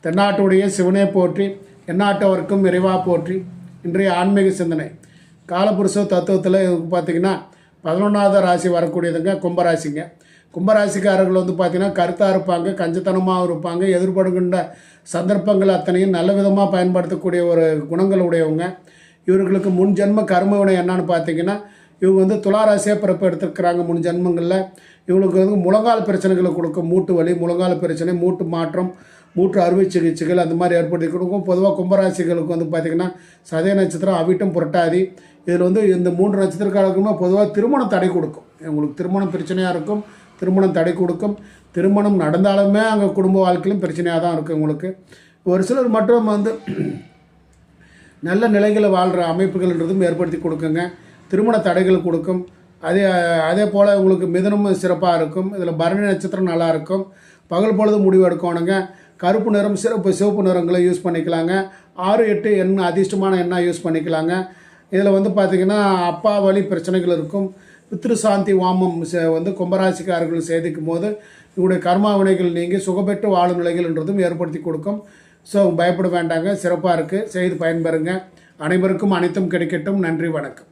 தென்னாட்டுடைய சிவனே போற்றி, எந்நாட்டவர்க்கும் இறைவா போற்றி. இன்றைய ஆன்மீக சிந்தனை காலபுருஷ தத்துவத்தில் பார்த்திங்கன்னா 11வது ராசி வரக்கூடியதுங்க கும்பராசிங்க. கும்பராசிக்காரர்கள் பார்த்திங்கன்னா கருத்தாக இருப்பாங்க, கஞ்சத்தனமாக இருப்பாங்க, எதிர்படுகின்ற சந்தர்ப்பங்கள் அத்தனையும் நல்ல விதமாக பயன்படுத்தக்கூடிய ஒரு குணங்கள் உடையவங்க. இவர்களுக்கு முன் ஜென்ம கர்ம வினை என்னன்னு பார்த்திங்கன்னா, இவங்க துளாராசியாக பிறப்பு எடுத்துருக்கிறாங்க. முன் ஜென்மங்களில் இவங்களுக்கு முழங்கால் பிரச்சனைகளை கொடுக்கும். மூட்டு வலி, முழங்கால் பிரச்சனை, மூட்டு மாற்றம், மூட்டு அறுவை சிகிச்சைகள் அந்த மாதிரி ஏற்படுத்தி கொடுக்கும். பொதுவாக கும்பராசிகளுக்கு பார்த்திங்கன்னா சதய நட்சத்திரம், அவிட்டம், புரட்டாதி, இதில் இந்த 3 நட்சத்திரக்காரர்களுமே பொதுவாக திருமணம் தடை கொடுக்கும். உங்களுக்கு திருமணம் பிரச்சனையாக இருக்கும், திருமணம் தடை கொடுக்கும். திருமணம் நடந்தாலுமே அங்கே குடும்ப வாழ்க்கையிலும் பிரச்சனையாக தான் இருக்கும். உங்களுக்கு ஒரு சிலர் மட்டும் நல்ல நிலைகளை வாழ்கிற அமைப்புகள்ன்றதும் ஏற்படுத்தி கொடுக்குங்க. திருமண தடைகள் கொடுக்கும். அதே போல் உங்களுக்கு மிதனமும் சிறப்பாக இருக்கும். இதில் பரணி நட்சத்திரம் நல்லாயிருக்கும். பகல் பொழுது முடிவு எடுக்கணுங்க. கருப்பு நிறம், சிவப்பு நிறங்களை யூஸ் பண்ணிக்கலாங்க. 6, 8 எண்ணெய் அதிர்ஷ்டமான எண்ணெய் யூஸ் பண்ணிக்கலாங்க. இதில் பார்த்திங்கன்னா அப்பா வழி பிரச்சனைகள் இருக்கும். பித்ரு சாந்தி வாமம் கும்பராசிக்காரர்கள் செய்திக்கும் போது இவருடைய கர்மா வினைகள் நீங்கி சுகப்பெற்று வாழும் நிலைகள்ன்றதும் ஏற்படுத்தி கொடுக்கும். ஸோ பயப்பட வேண்டாங்க, சிறப்பாக இருக்குது, செய்து பயன்பெறுங்க. அனைவருக்கும் அனைத்தும் கிடைக்கட்டும். நன்றி, வணக்கம்.